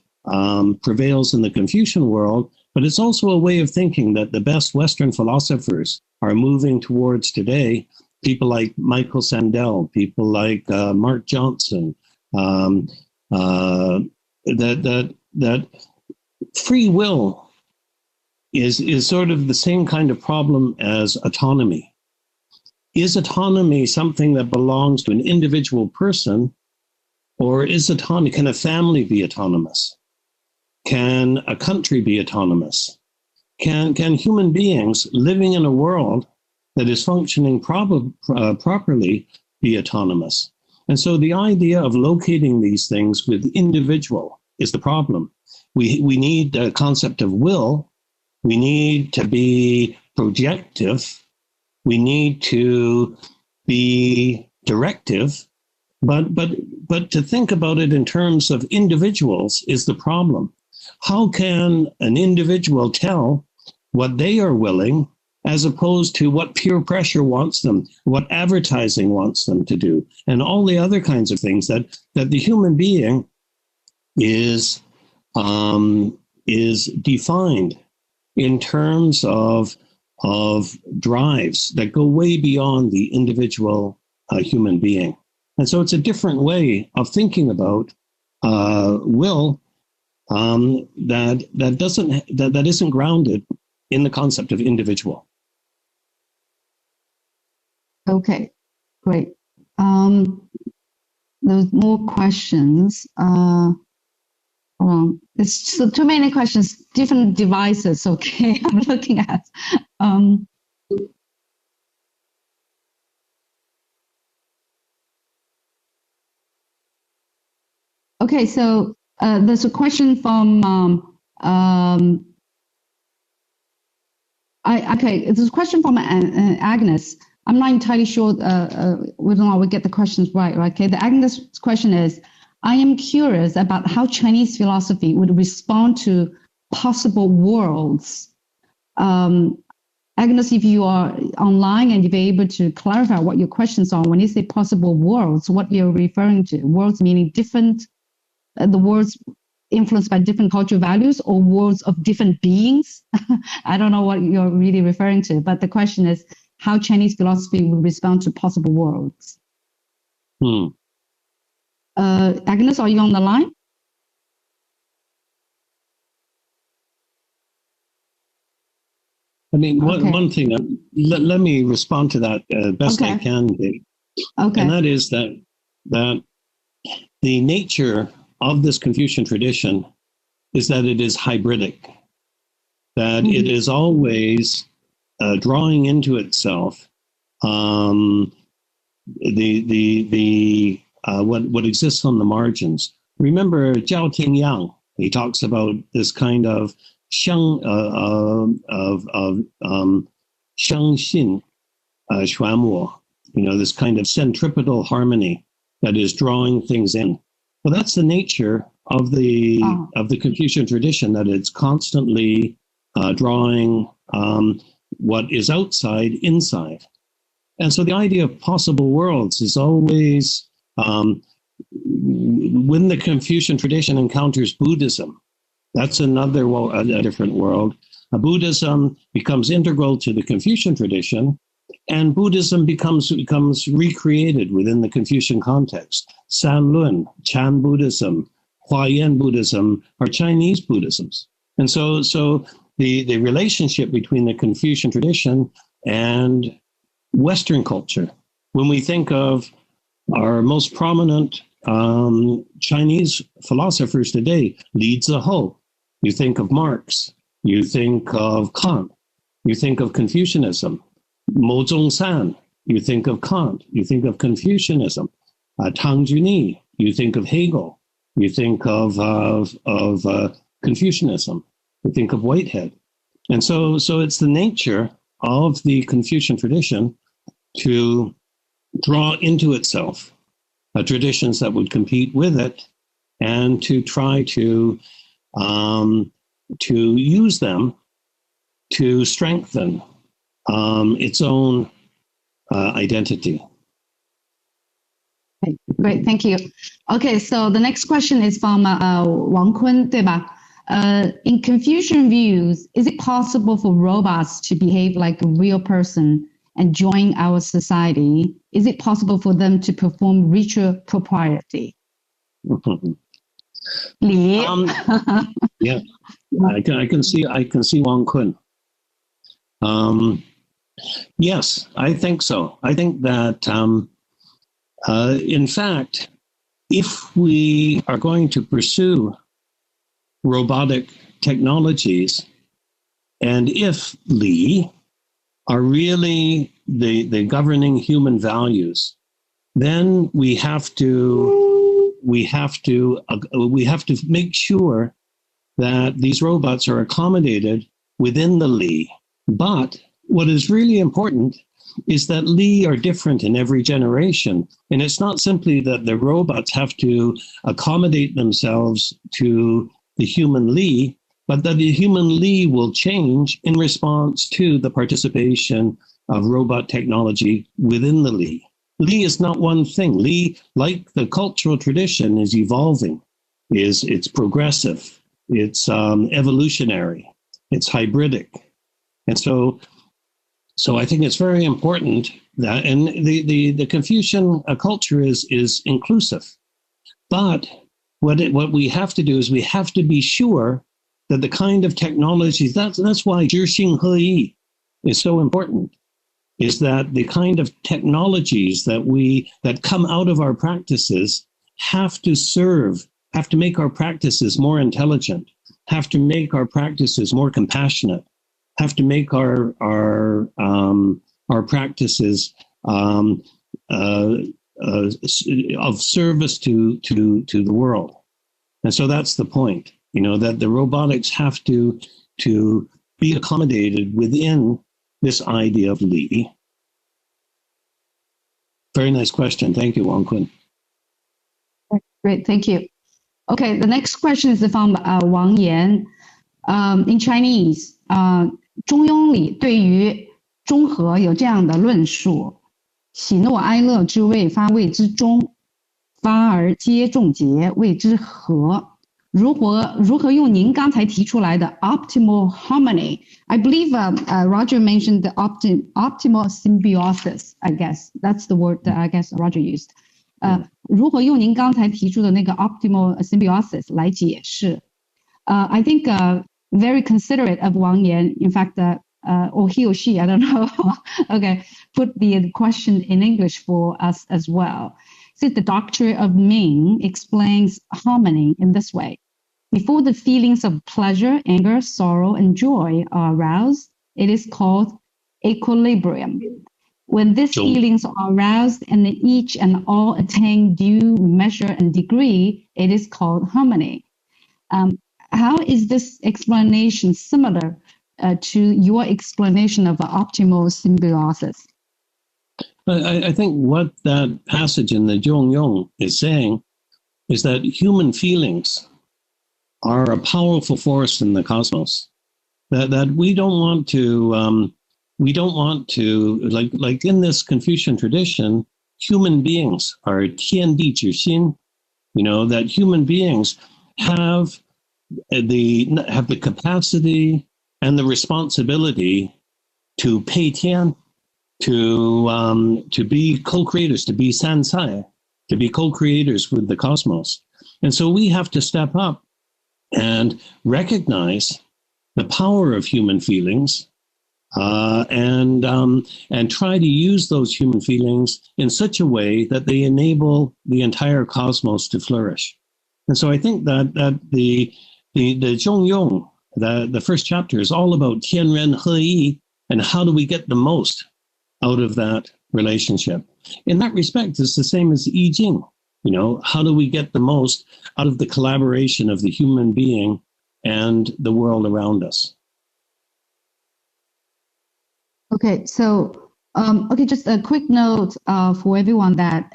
prevails in the Confucian world, but it's also a way of thinking that the best Western philosophers are moving towards today. People like Michael Sandel, people like Mark Johnson, that free will is sort of the same kind of problem as autonomy. Is autonomy something that belongs to an individual person, or is autonomy, can a family be autonomous? Can a country be autonomous? Can human beings living in a world that is functioning properly be autonomous? And so the idea of locating these things with individual is the problem. We need a concept of will. We need to be projective. We need to be directive. But to think about it in terms of individuals is the problem. How can an individual tell what they are willing as opposed to what peer pressure wants them, what advertising wants them to do, and all the other kinds of things that the human being is defined in terms of drives that go way beyond the individual human being. And so it's a different way of thinking about will that isn't grounded in the concept of individual. Okay, great. There's more questions. There's so too many questions, different devices. Okay, I'm looking at. Okay, so there's a question from there's a question from Agnes. I'm not entirely sure whether or not we get the questions right. Okay, the Agnes question is, I am curious about how Chinese philosophy would respond to possible worlds. Agnes, if you are online and you're able to clarify what your questions are, when you say possible worlds, what you're referring to? Worlds meaning different, the worlds influenced by different cultural values, or worlds of different beings? I don't know what you're really referring to, but the question is how Chinese philosophy would respond to possible worlds. Agnes, are you on the line? I mean, one thing, let me respond to that best I can, Dave. Okay. And that is that the nature of this Confucian tradition is that it is hybridic, that it is always drawing into itself what exists on the margins. Remember Zhao Tingyang, he talks about this kind of sheng xin xuanmo, this kind of centripetal harmony that is drawing things in. Well, that's the nature of the Confucian tradition, that it's constantly drawing what is outside inside. And so the idea of possible worlds is always, when the Confucian tradition encounters Buddhism, that's a different world. Buddhism becomes integral to the Confucian tradition, and Buddhism becomes recreated within the Confucian context. Sanlun, Chan Buddhism, Huayan Buddhism are Chinese Buddhisms. And so the relationship between the Confucian tradition and Western culture, when we think of our most prominent Chinese philosophers today, Li Ziho, you think of Marx, you think of Kant, you think of Confucianism. Mo Zhongshan, you think of Kant, you think of Confucianism. Tang Juni, you think of Hegel, you think of Confucianism, you think of Whitehead. And so it's the nature of the Confucian tradition to draw into itself traditions that would compete with it, and to try to use them to strengthen its own identity. Okay, great, thank you. Okay, so the next question is from Wang Kun, 对吧? In Confucian views, is it possible for robots to behave like a real person and join our society? Is it possible for them to perform ritual propriety? Li. Yeah, I can see Wang Kun. Yes, I think so. I think that, in fact, if we are going to pursue robotic technologies, and if Li are really the governing human values, then we have to make sure that these robots are accommodated within the Li. But what is really important is that Li are different in every generation. And it's not simply that the robots have to accommodate themselves to the human Li, but that the human Li will change in response to the participation of robot technology within the Li. Li is not one thing. Li, like the cultural tradition, is evolving. It's progressive. It's evolutionary. It's hybridic. And so I think it's very important that, and the Confucian culture is inclusive. But what we have to do is we have to be sure that the kind of technologies, that's why 知行合一 is so important, is that the kind of technologies that come out of our practices have to make our practices more intelligent, have to make our practices more compassionate, have to make our practices of service to the world. And so that's the point, that the robotics have to be accommodated within this idea of Li. Very nice question. Thank you, Wang Kun. Great, thank you. Okay, the next question is from Wang Yan. In Chinese, 中庸里对于中和有这样的论述：喜怒哀乐之谓发谓之中，发而皆众结谓之和。如何用您刚才提出来的 optimal harmony? I believe Roger mentioned the optimal symbiosis. I guess that's the word that I guess Roger used. 如何用您刚才提出的那个 optimal symbiosis 来解释 I think very considerate of Wang Yan, in fact, or he or she, I don't know, okay, put the question in English for us as well. So the doctrine of Ming explains harmony in this way. Before the feelings of pleasure, anger, sorrow, and joy are aroused, it is called equilibrium. When these feelings are aroused and each and all attain due measure and degree, it is called harmony. How is this explanation similar to your explanation of optimal symbiosis? I think what that passage in the Zhongyong is saying is that human feelings are a powerful force in the cosmos. That we don't want to like in this Confucian tradition, human beings are 天地之心. That human beings have the capacity and the responsibility to pei tian, to be co-creators, to be sancai, to be co-creators with the cosmos. And so we have to step up and recognize the power of human feelings, and try to use those human feelings in such a way that they enable the entire cosmos to flourish. And so I think that the the Zhongyong, the first chapter is all about Tianren Heyi and how do we get the most out of that relationship. In that respect, it's the same as I Ching. How do we get the most out of the collaboration of the human being and the world around us? Okay, so just a quick note for everyone that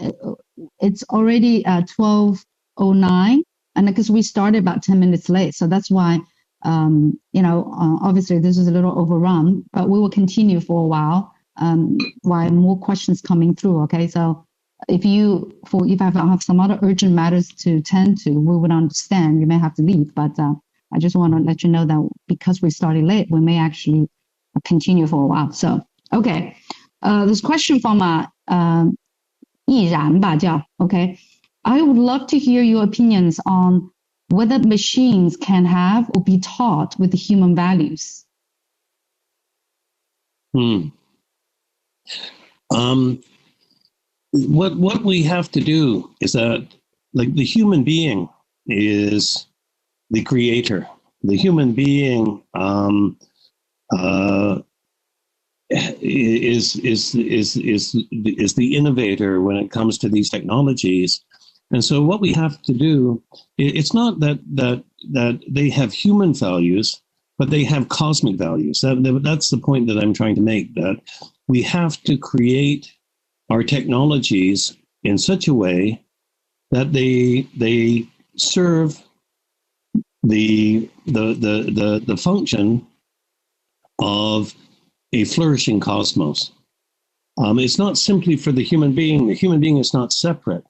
it's already 12:09, and because we started about 10 minutes late, so that's why obviously this is a little overrun, but we will continue for a while while more questions coming through. Okay, so if I have some other urgent matters to tend to, we would understand. You may have to leave, but I just want to let you know that because we started late, we may actually continue for a while. So, okay, this question from Yi Ran吧叫, okay. I would love to hear your opinions on whether machines can have or be taught with human values. What we have to do is that, like, the human being is the creator. The human being is the innovator when it comes to these technologies. And so what we have to do, it's not that they have human values, but they have cosmic values. That's the point that I'm trying to make, that we have to create our technologies in such a way that they serve the function of a flourishing cosmos. It's not simply for the human being. The human being is not separate.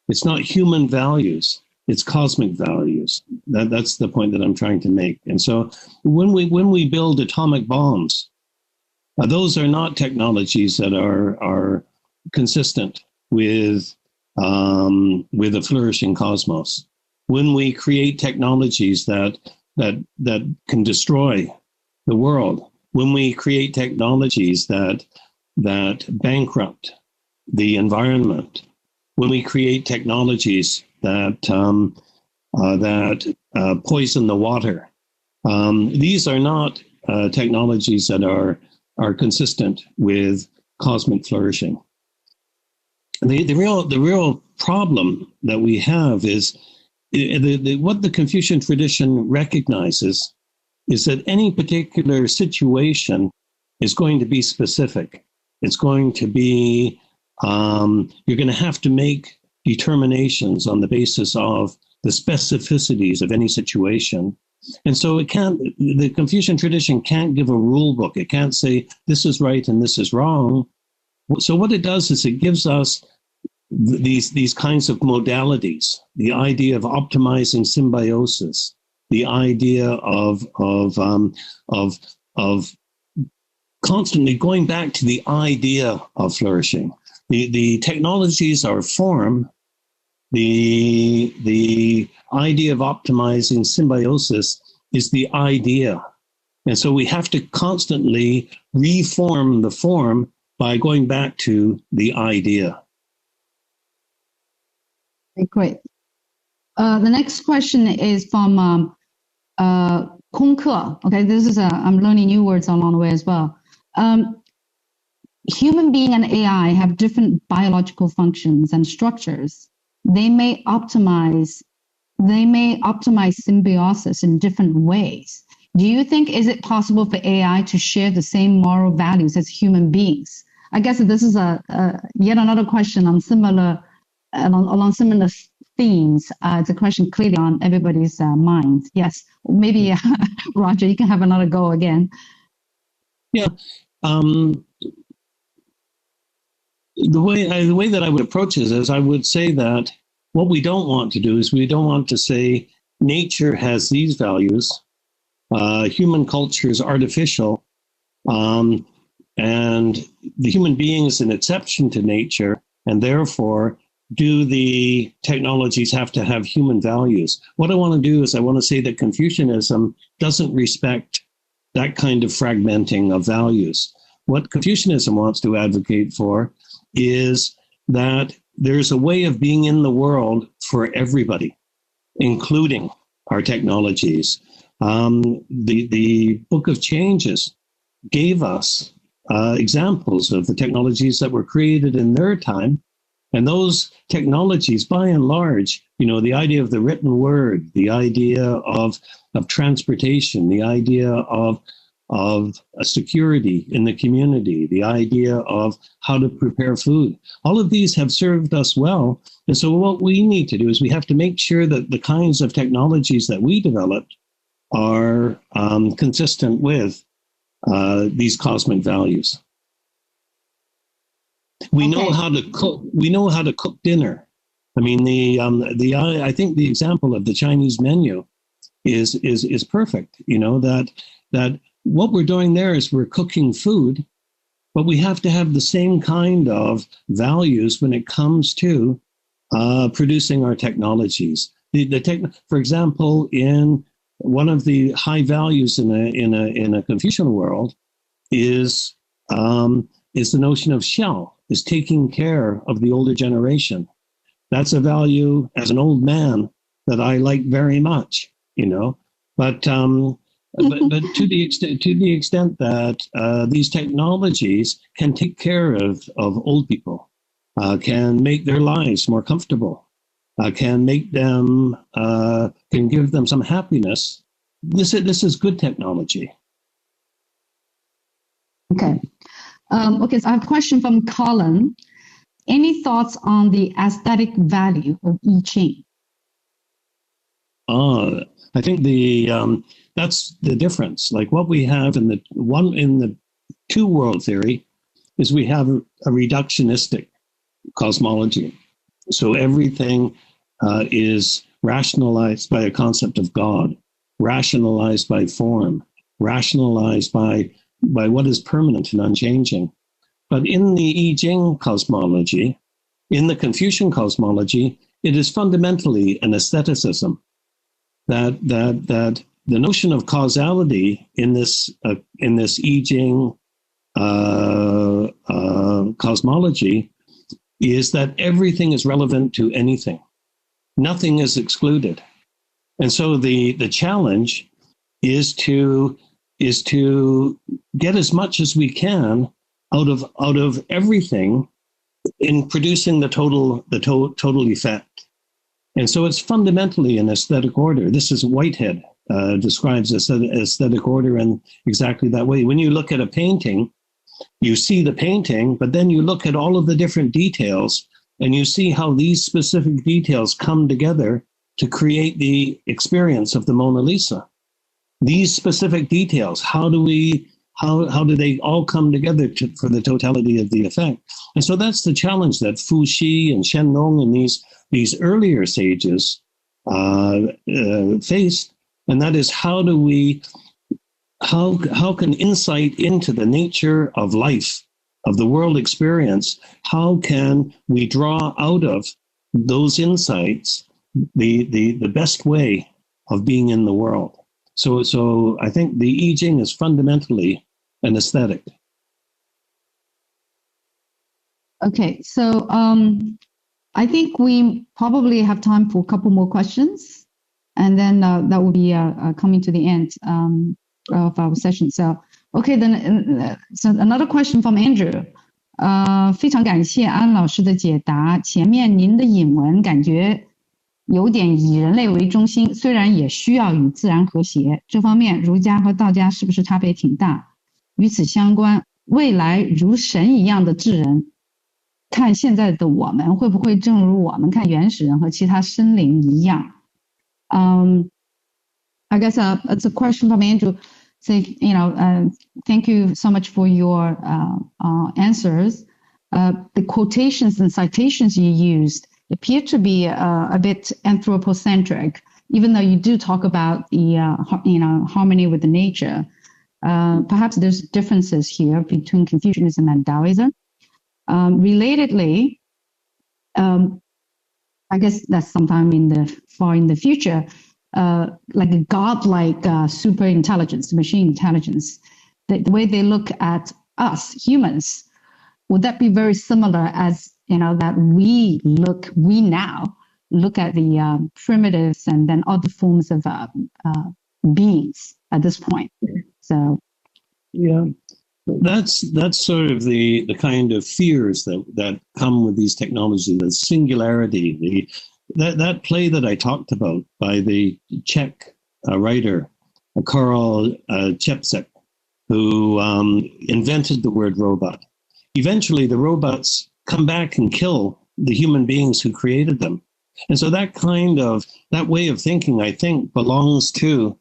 It's not human values. It's cosmic values. That's the point that I'm trying to make. And so when we build atomic bombs, those are not technologies that are consistent with a flourishing cosmos. When we create technologies that can destroy the world, when we create technologies that bankrupt the environment, when we create technologies that poison the water, these are not technologies that are consistent with cosmic flourishing. The real problem that we have is what the Confucian tradition recognizes is that any particular situation is going to be specific. It's going to be, you're going to have to make determinations on the basis of the specificities of any situation. And so the Confucian tradition can't give a rule book. It can't say this is right and this is wrong. So what it does is it gives us these kinds of modalities, the idea of optimizing symbiosis, the idea of constantly going back to the idea of flourishing. The technologies are form. The idea of optimizing symbiosis is the idea. And so we have to constantly reform the form by going back to the idea. Okay, great. The next question is from Kongke. Okay, this is I'm learning new words along the way as well. Human being and AI have different biological functions and structures. They may optimize symbiosis in different ways. Do you think, is it possible for AI to share the same moral values as human beings? I guess this is yet another question on along similar themes. It's a question clearly on everybody's mind. Yes, maybe Roger, you can have another go again. Yeah. The way that I would approach this is I would say that what we don't want to do is we don't want to say nature has these values, human culture is artificial, and the human being is an exception to nature, and therefore do the technologies have to have human values? What I want to do is I want to say that Confucianism doesn't respect that kind of fragmenting of values. What Confucianism wants to advocate for is that there's a way of being in the world for everybody, including our technologies. The Book of Changes gave us examples of the technologies that were created in their time. And those technologies, by and large, the idea of the written word, the idea of transportation, the idea of a security in the community, the idea of how to prepare food, all of these have served us well. And so what we need to do is we have to make sure that the kinds of technologies that we developed are consistent with these cosmic values. We know how to cook. We know how to cook dinner. I mean, I think the example of the Chinese menu is perfect. That what we're doing there is we're cooking food, but we have to have the same kind of values when it comes to producing our technologies. For example, in one of the high values in a Confucian world is the notion of shell, is taking care of the older generation. That's a value as an old man that I like very much, But to the extent that these technologies can take care of old people, can make their lives more comfortable, can make them, can give them some happiness. This is good technology. Okay. So I have a question from Colin. Any thoughts on the aesthetic value of I Ching? I think that's the difference. Like what we have in the two world theory is we have a reductionistic cosmology. So everything is rationalized by a concept of God, rationalized by form, rationalized by what is permanent and unchanging. But in the I Ching cosmology, in the Confucian cosmology, it is fundamentally an aestheticism. That the notion of causality in this I Ching cosmology is that everything is relevant to anything. Nothing is excluded. And so the challenge is to get as much as we can out of everything in producing the total effect. And so it's fundamentally an aesthetic order. This is Whitehead describes aesthetic order in exactly that way. When you look at a painting, you see the painting, but then you look at all of the different details and you see how these specific details come together to create the experience of the Mona Lisa. These specific details, how do they all come together for the totality of the effect? And so that's the challenge that Fu Xi and Shen Nong and these earlier sages faced, and that is how can insight into the nature of life, of the world experience, how can we draw out of those insights the best way of being in the world? So I think the I Ching is fundamentally an aesthetic. Okay, so I think we probably have time for a couple more questions, and then that will be coming to the end of our session. So, okay, then so another question from Andrew. 非常感谢安老师的解答。前面您的引文感觉有点以人类为中心，虽然也需要与自然和谐。这方面儒家和道家是不是差别挺大？与此相关，未来如神一样的智人，看现在的我们，会不会正如我们看原始人和其他生灵一样？I guess it's a question from Andrew. Say, thank you so much for your answers. The quotations and citations you used appear to be a bit anthropocentric, even though you do talk about the harmony with the nature. Perhaps there's differences here between Confucianism and Taoism. Relatedly, I guess that's sometime far in the future, like a godlike super intelligence, machine intelligence, the way they look at us humans, would that be very similar as that we now look at the primitives and then other forms of beings at this point. So, yeah, that's sort of the kind of fears that come with these technologies, the singularity, that play that I talked about by the Czech writer Karl Čapek, who invented the word robot. Eventually, the robots come back and kill the human beings who created them. And so that way of thinking, I think, belongs to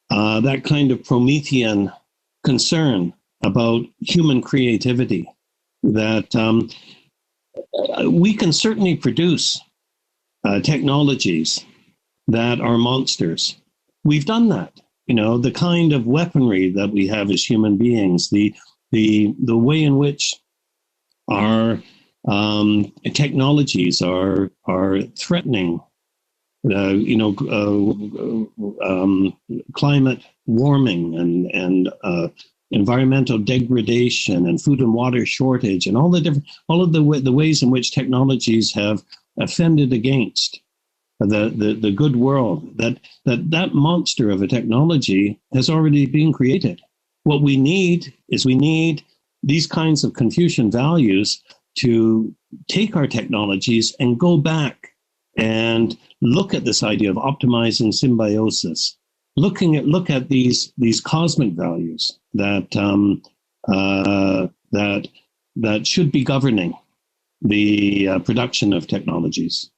that kind of Promethean concern about human creativity, that we can certainly produce technologies that are monsters. We've done that. The kind of weaponry that we have as human beings, the way in which our technologies are threatening, climate warming and environmental degradation and food and water shortage and all of the ways in which technologies have offended against the good world. That monster of a technology has already been created. What we need is these kinds of Confucian values to take our technologies and go back and look at this idea of optimizing symbiosis, look at these cosmic values that should be governing the production of technologies.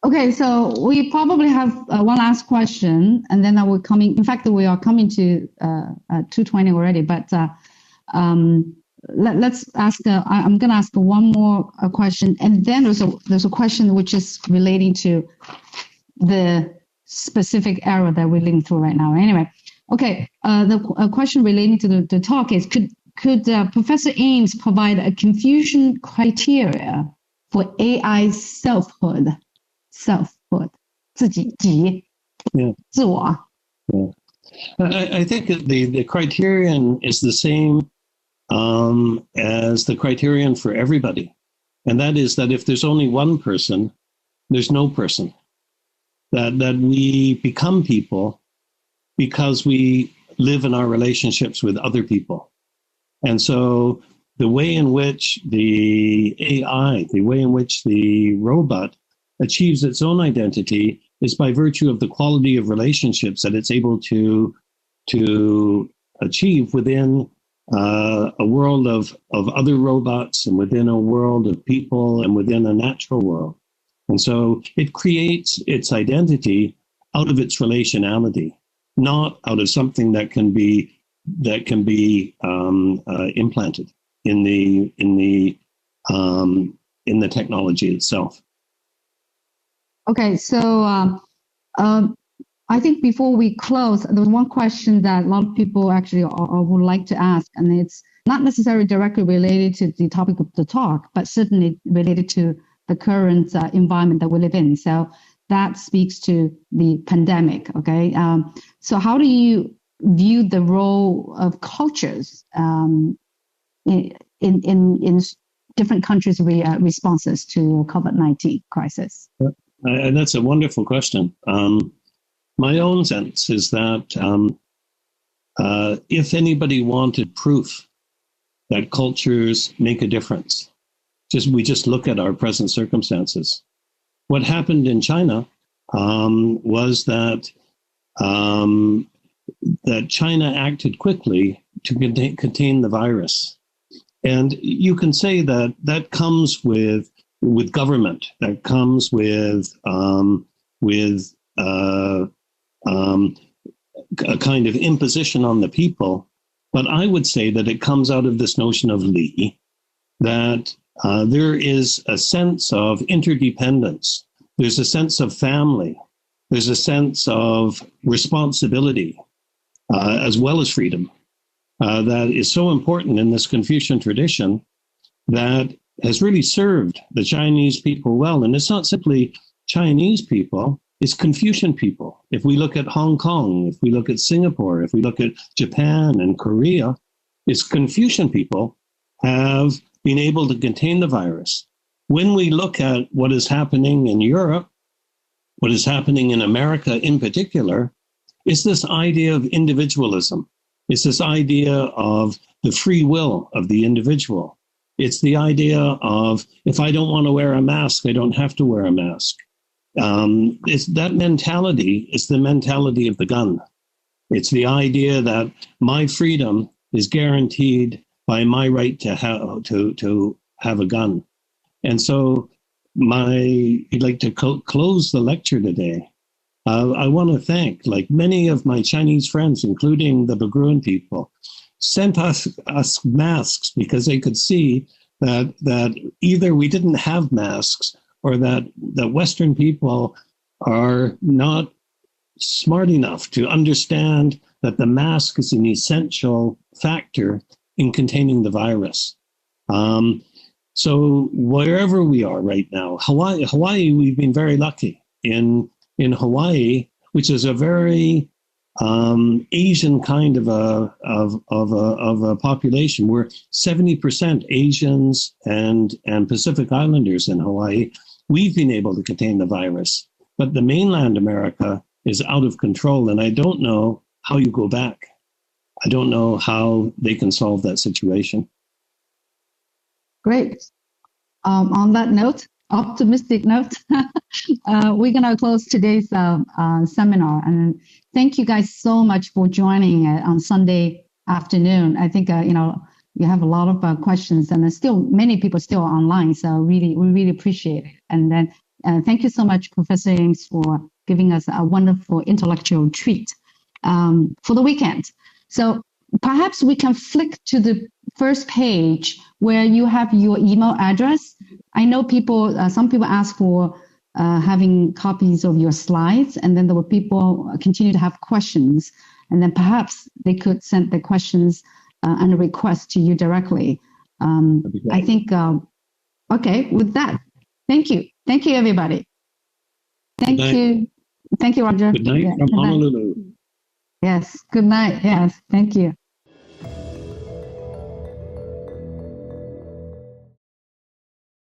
Okay, so we probably have one last question, and then we're coming. In fact, we are coming to 2:20 already. But let's ask. I'm going to ask one more question, and then there's a question which is relating to the specific era that we're living through right now. Anyway, okay. The question relating to the talk is: Could Professor Ames provide a Confucian criteria for AI selfhood? Selfhood, 自己 Yeah. 自我. Yeah. I think the criterion is the same as the criterion for everybody. And that is that if there's only one person, there's no person. That we become people because we live in our relationships with other people. And so the way in which the AI, the way in which the robot achieves its own identity is by virtue of the quality of relationships that it's able to achieve within a world of other robots and within a world of people and within a natural world. And so it creates its identity out of its relationality, not out of something that can be implanted in the technology itself. Okay, so I think before we close, there's one question that a lot of people actually would like to ask, and it's not necessarily directly related to the topic of the talk, but certainly related to the current environment that we live in. So that speaks to the pandemic, okay? So how do you view the role of cultures in different countries' responses to COVID-19 crisis? And that's a wonderful question. My own sense is that if anybody wanted proof that cultures make a difference, we just look at our present circumstances. What happened in China was that China acted quickly to contain the virus, and you can say that comes with government, that comes with a kind of imposition on the people. But I would say that it comes out of this notion of Li, that there is a sense of interdependence. There's a sense of family. There's a sense of responsibility, as well as freedom, that is so important in this Confucian tradition that has really served the Chinese people well. And it's not simply Chinese people, it's Confucian people. If we look at Hong Kong, if we look at Singapore, if we look at Japan and Korea, it's Confucian people have been able to contain the virus. when we look at what is happening in Europe, what is happening in America in particular, is this idea of individualism. It's this idea of the free will of the individual. It's the idea of, if I don't want to wear a mask, I don't have to wear a mask. It's that mentality is the mentality of the gun. It's the idea that my freedom is guaranteed by my right to have a gun. And so I'd like to close the lecture today. I want to thank, like many of my Chinese friends, including the Berggruen people, sent us masks because they could see that either we didn't have masks or that Western people are not smart enough to understand that the mask is an essential factor in containing the virus. So wherever we are right now, Hawaii, we've been very lucky. In Hawaii, which is a very Asian kind of a population, we're 70% Asians and Pacific Islanders in Hawaii. We've been able to contain the virus, but the mainland America is out of control, and I don't know how you go back. I don't know how they can solve that situation. Great. On that note, optimistic note, we're going to close today's seminar. And thank you guys so much for joining on Sunday afternoon. I think, you have a lot of questions, and there's still many people still online. So we really appreciate it. And then thank you so much, Professor Ames, for giving us a wonderful intellectual treat for the weekend. So perhaps we can flick to the first page where you have your email address. I know some people ask for having copies of your slides, and then there were people continue to have questions, and then perhaps they could send the questions and a request to you directly. I think, okay, with that, thank you. Thank you, everybody. Thank you. Thank you, Roger. Good night from Honolulu. Yes, good night. Yes, thank you.